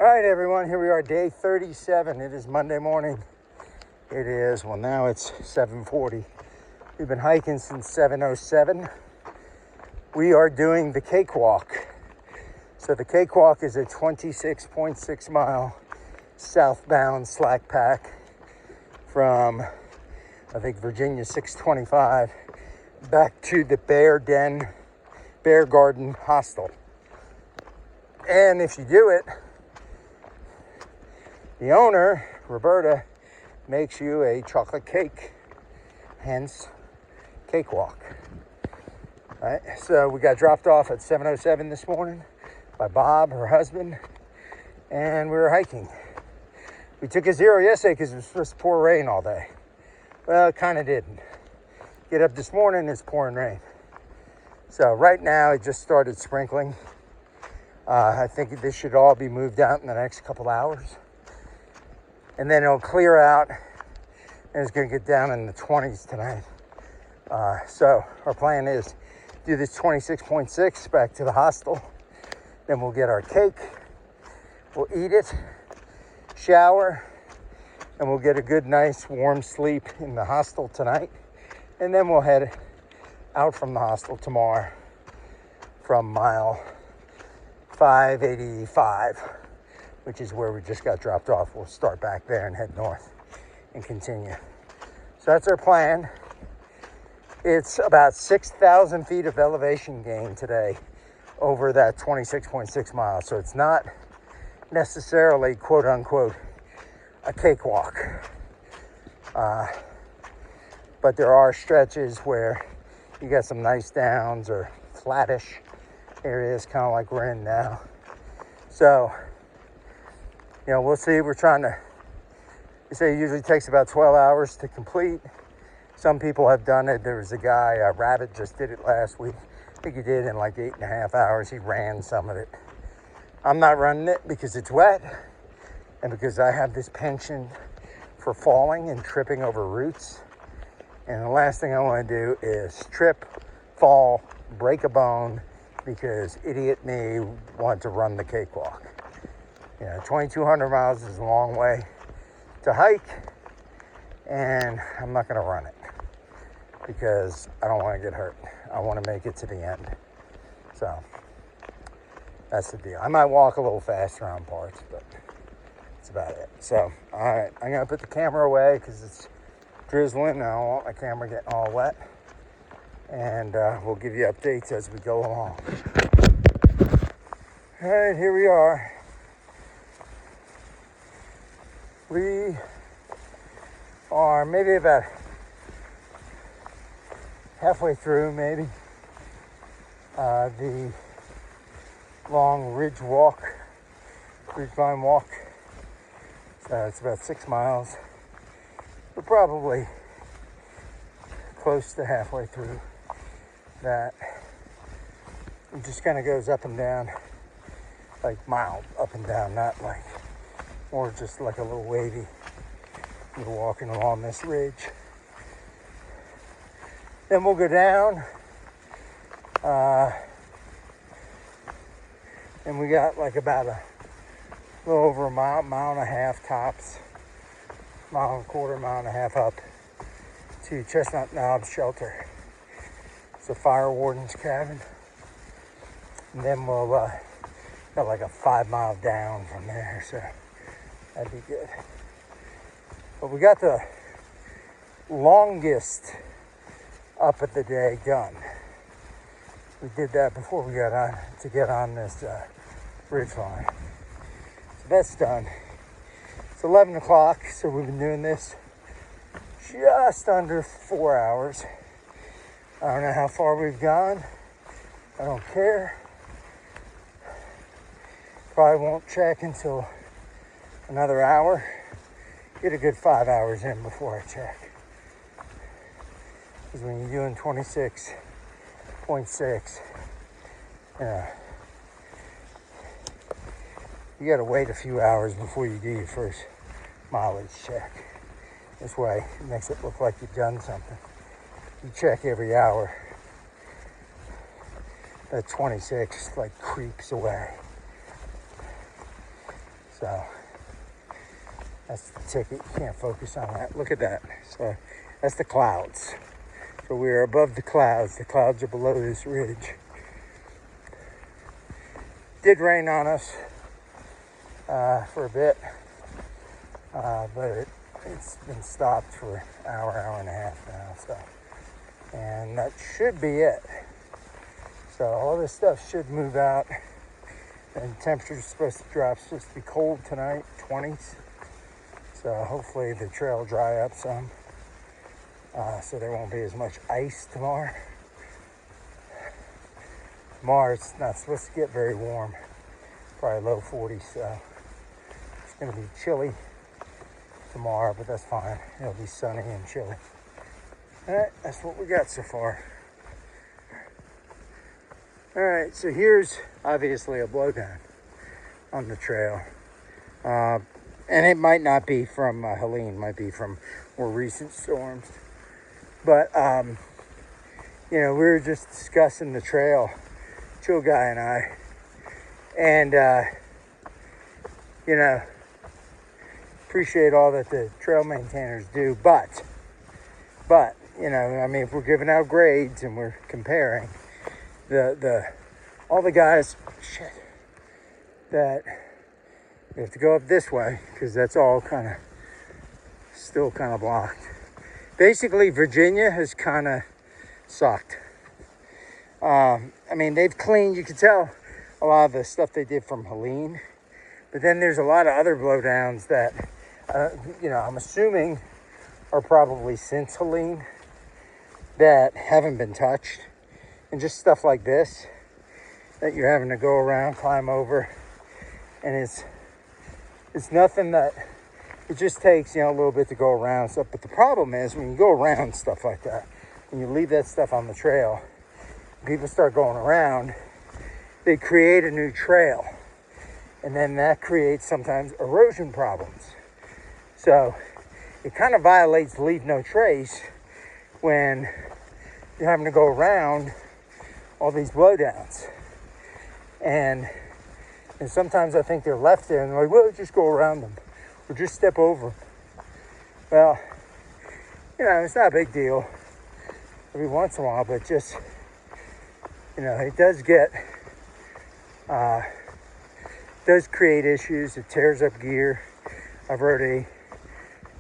All right, everyone, here we are, day 37. It is Monday morning. It is, well, now it's 7:40. We've been hiking since 7:07. We are doing the cakewalk. So the cakewalk is a 26.6 mile southbound slack pack from, I think, Virginia 625 back to the Bear Garden Hostel. And if you do it, the owner, Roberta, makes you a chocolate cake, hence cakewalk. All right, so we got dropped off at 7:07 this morning by Bob, her husband, and we were hiking. We took a zero yesterday because it was supposed to pour rain all day. Well, it kind of didn't. Get up this morning, it's pouring rain. So right now it just started sprinkling. I think this should all be moved out in the next couple hours. And then it'll clear out, and it's going to get down in the 20s tonight. So our plan is do this 26.6 back to the hostel. Then we'll get our cake, we'll eat it, shower, and we'll get a good, nice, warm sleep in the hostel tonight. And then we'll head out from the hostel tomorrow from mile 585. Which is where we just got dropped off. We'll start back there and head north and continue. So that's our plan. It's about 6,000 feet of elevation gain today over that 26.6 miles. So it's not necessarily, quote unquote, a cakewalk. But there are stretches where you got some nice downs or flattish areas, kind of like we're in now. So, you know, we'll see. We're trying to, they say it usually takes about 12 hours to complete. Some people have done it. There was a guy, Rabbit, just did it last week. I think he did in like 8.5 hours. He ran some of it. I'm not running it because it's wet and because I have this penchant for falling and tripping over roots. And the last thing I want to do is trip, fall, break a bone because idiot me wanted to run the cakewalk. You know, 2,200 miles is a long way to hike, and I'm not going to run it because I don't want to get hurt. I want to make it to the end. So that's the deal. I might walk a little faster on parts, but that's about it. So, all right, I'm going to put the camera away because it's drizzling and I don't want my camera getting all wet. And we'll give you updates as we go along. All right, here we are. We are maybe about halfway through, maybe, the long ridgevine walk. So it's about 6 miles. We're probably close to halfway through that. It just kind of goes up and down, like mild up and down, not like, or just like a little wavy. You're walking along this ridge. Then we'll go down. And we got like about a little over a mile and a half tops. Mile and a quarter, mile and a half up to Chestnut Knob Shelter. It's a fire warden's cabin. And then we'll got like a 5 mile down from there, so that'd be good. But we got the longest up of the day done. We did that before we got on to get on this ridge line. So that's done. It's 11 o'clock, so we've been doing this just under 4 hours. I don't know how far we've gone. I don't care. Probably won't check until another hour. Get a good 5 hours in before I check. Because when you're doing 26.6, you gotta wait a few hours before you do your first mileage check. This way, it makes it look like you've done something. You check every hour. That 26 like creeps away. So that's the ticket. You can't focus on that. Look at that. So that's the clouds. So we're above the clouds. The clouds are below this ridge. Did rain on us for a bit, but it's been stopped for an hour and a half now. So, and that should be it. So all this stuff should move out. And temperature's supposed to drop. It's supposed to be cold tonight, 20s. So hopefully the trail will dry up some. So there won't be as much ice tomorrow. Tomorrow it's not supposed to get very warm. Probably low 40s, so it's going to be chilly tomorrow, but that's fine. It'll be sunny and chilly. All right, that's what we got so far. All right, so here's obviously a blowdown on the trail. And it might not be from Helene, might be from more recent storms. But, we were just discussing the trail, Chill Guy and I. And, appreciate all that the trail maintainers do. But, if we're giving out grades and we're comparing, all the guys, that you have to go up this way, because that's all still kind of blocked. Basically, Virginia has kind of sucked. They've cleaned, you can tell a lot of the stuff they did from Helene, but then there's a lot of other blowdowns that, I'm assuming are probably since Helene that haven't been touched, and just stuff like this that you're having to go around, climb over, and it's nothing that, it just takes, a little bit to go around stuff. But the problem is when you go around stuff like that, when you leave that stuff on the trail, people start going around, they create a new trail. And then that creates sometimes erosion problems. So it kind of violates leave no trace when you're having to go around all these blowdowns. And sometimes I think they're left there and they're like, well, just go around them. Or just step over. Well, it's not a big deal every once in a while, but just, it does does create issues. It tears up gear. I've already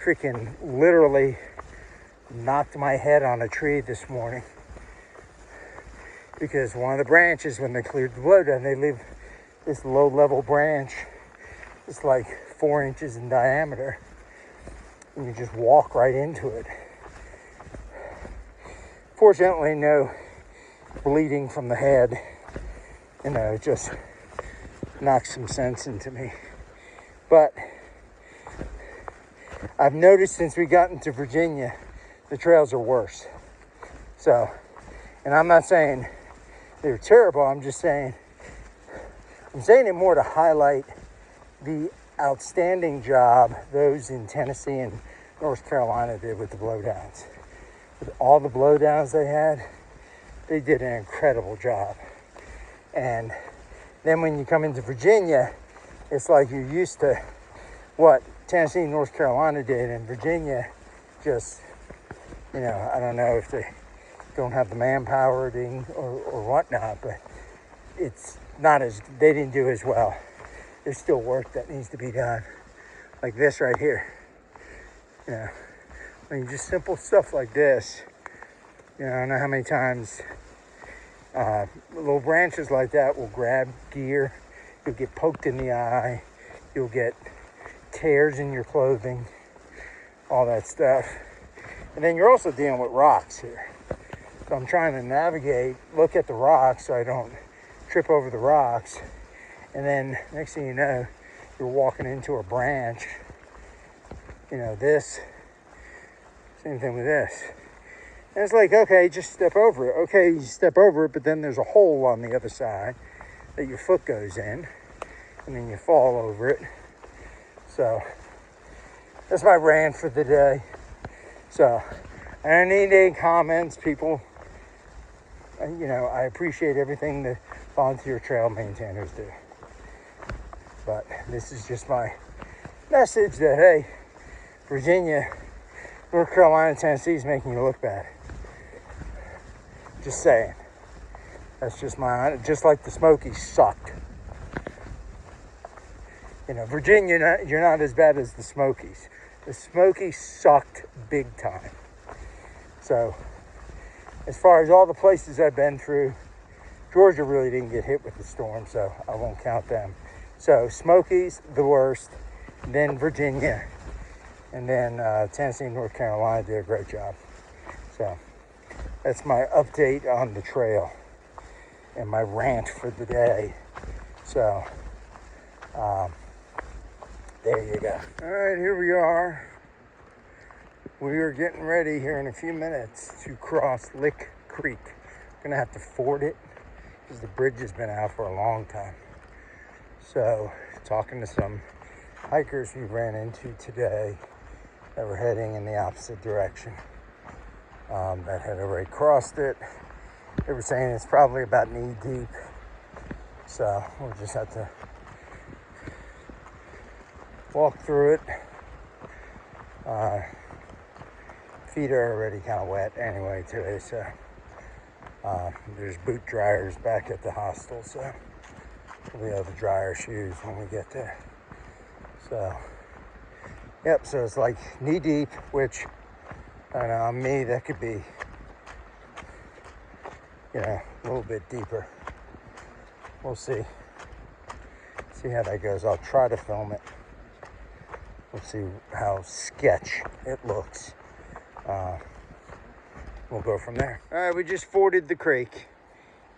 freaking literally knocked my head on a tree this morning because one of the branches, when they cleared the blowdown, they leave this low-level branch. It's like 4 inches in diameter, and you just walk right into it. Fortunately, no bleeding from the head. It just knocked some sense into me. But I've noticed since we got into Virginia, the trails are worse. So, and I'm not saying they're terrible, I'm saying it more to highlight the outstanding job those in Tennessee and North Carolina did with the blowdowns. With all the blowdowns they had, they did an incredible job. And then when you come into Virginia, it's like you're used to what Tennessee and North Carolina did, and Virginia just, I don't know if they don't have the manpower or whatnot, but it's not they didn't do as well. There's still work that needs to be done. Like this right here. Just simple stuff like this. I don't know how many times little branches like that will grab gear. You'll get poked in the eye. You'll get tears in your clothing. All that stuff. And then you're also dealing with rocks here. So I'm trying to navigate, look at the rocks so I don't trip over the rocks. And then next thing you know, you're walking into a branch. This. Same thing with this. And it's like, okay, just step over it. Okay, you step over it, but then there's a hole on the other side that your foot goes in. And then you fall over it. So, that's my rant for the day. So, I don't need any comments, people. I appreciate everything the volunteer trail maintainers do. But this is just my message that, hey, Virginia, North Carolina, Tennessee is making you look bad. Just saying. That's just just like the Smokies sucked. You know, Virginia, you're not as bad as the Smokies. The Smokies sucked big time. So, as far as all the places I've been through, Georgia really didn't get hit with the storm, so I won't count them. So, Smokies, the worst, then Virginia, and then Tennessee and North Carolina did a great job. So, that's my update on the trail and my rant for the day. So, there you go. All right, here we are. We are getting ready here in a few minutes to cross Lick Creek. We're gonna have to ford it because the bridge has been out for a long time. So, talking to some hikers we ran into today that were heading in the opposite direction, that had already crossed it. They were saying it's probably about knee deep. So, we'll just have to walk through it. Feet are already kind of wet anyway today, so there's boot dryers back at the hostel, so we'll be able to dry our shoes when we get there. So, yep, so it's like knee deep, which, I don't know, on me, that could be, you know, a little bit deeper. We'll see how that goes. I'll try to film it. We'll see how sketch it looks. We'll go from there. All right, we just forded the creek.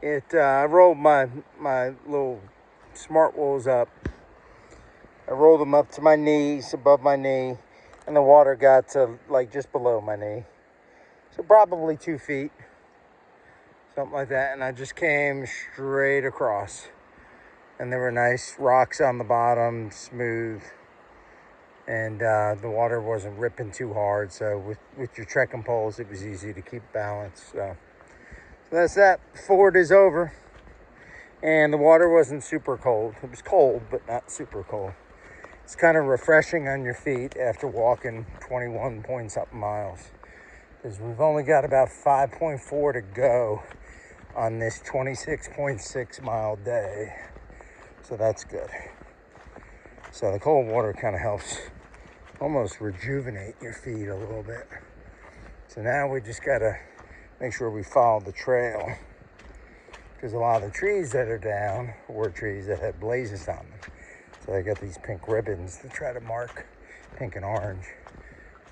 I rolled my little smart wools up. I rolled them up to my knees, above my knee, and the water got to like just below my knee. So probably 2 feet, something like that. And I just came straight across. And there were nice rocks on the bottom, smooth. And the water wasn't ripping too hard, so with your trekking poles, it was easy to keep balance. So that's that. Ford is over, and the water wasn't super cold. It was cold, but not super cold. It's kind of refreshing on your feet after walking 21 point something miles, because we've only got about 5.4 to go on this 26.6 mile day, so that's good. So the cold water kind of helps almost rejuvenate your feet a little bit. So now we just gotta make sure we follow the trail, because a lot of the trees that are down were trees that had blazes on them. So they got these pink ribbons to try to mark, pink and orange,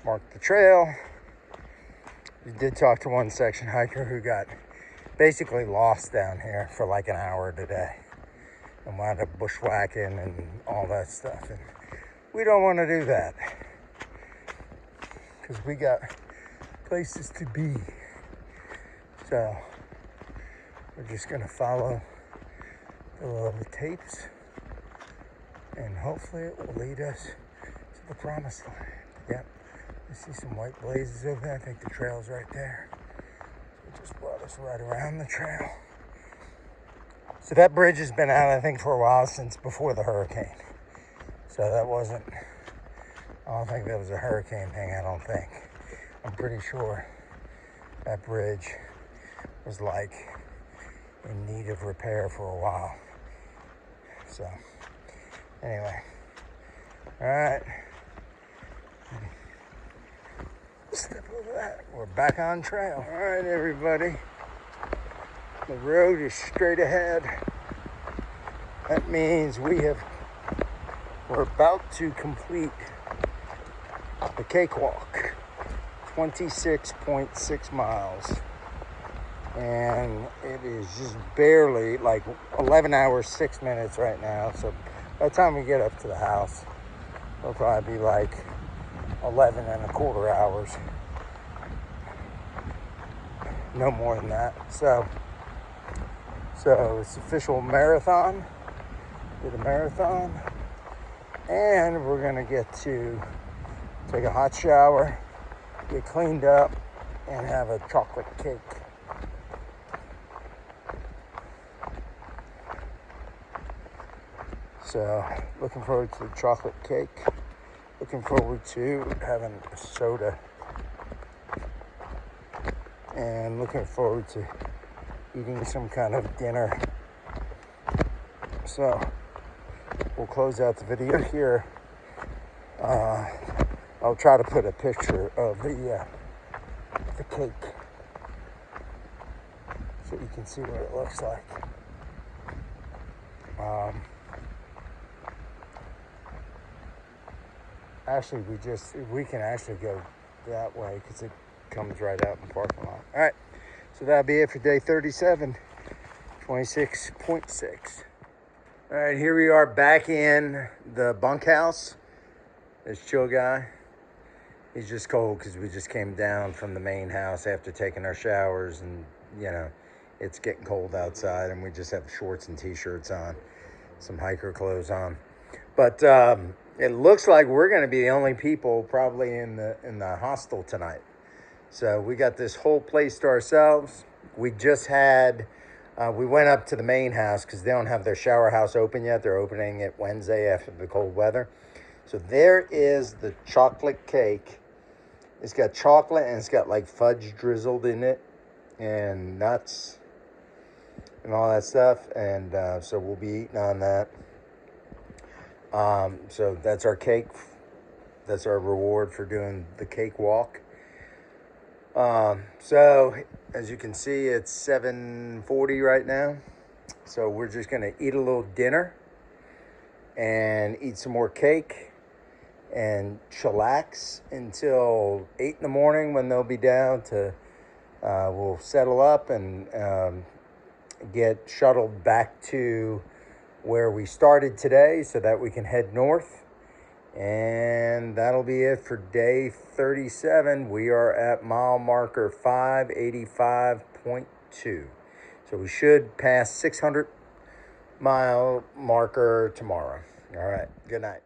mark the trail. We did talk to one section hiker who got basically lost down here for like an hour today and wound up bushwhacking and all that stuff. And we don't want to do that, because we got places to be. So we're just going to follow the little tapes, and hopefully it will lead us to the promised land. Yep, I see some white blazes over there. I think the trail's right there. It just brought us right around the trail. So that bridge has been out, I think, for a while, since before the hurricane. So that wasn't, I don't think that was a hurricane thing, I don't think. I'm pretty sure that bridge was like in need of repair for a while. So, anyway. All right. Step over that. We're back on trail. All right, everybody. The road is straight ahead. That means we're about to complete the cakewalk, 26.6 miles. And it is just barely like 11 hours, 6 minutes right now. So by the time we get up to the house, it'll probably be like 11 and a quarter hours. No more than that. So it's official marathon. Did a marathon. And we're gonna get to take a hot shower, get cleaned up, and have a chocolate cake. So looking forward to the chocolate cake. Looking forward to having a soda. And looking forward to eating some kind of dinner. So we'll close out the video here. I'll try to put a picture of the cake so you can see what it looks like. Actually, we can actually go that way because it comes right out in the parking lot. All right, so that'll be it for day 37, 26.6. All right, here we are back in the bunkhouse. This chill guy, he's just cold because we just came down from the main house after taking our showers, and you know, it's getting cold outside, and we just have shorts and t-shirts on, some hiker clothes on. But it looks like we're going to be the only people probably in the hostel tonight. So we got this whole place to ourselves. We just had, we went up to the main house because they don't have their shower house open yet. They're opening it Wednesday after the cold weather. So there is the chocolate cake. It's got chocolate and it's got like fudge drizzled in it and nuts and all that stuff. And so we'll be eating on that. So that's our cake. That's our reward for doing the cakewalk. So as you can see, it's 7:40 right now. So we're just going to eat a little dinner and eat some more cake and chillax until 8 in the morning when they'll be down to, we'll settle up and get shuttled back to where we started today so that we can head north. And that'll be it for day 37. We are at mile marker 585.2. So we should pass 600 mile marker tomorrow. All right, good night.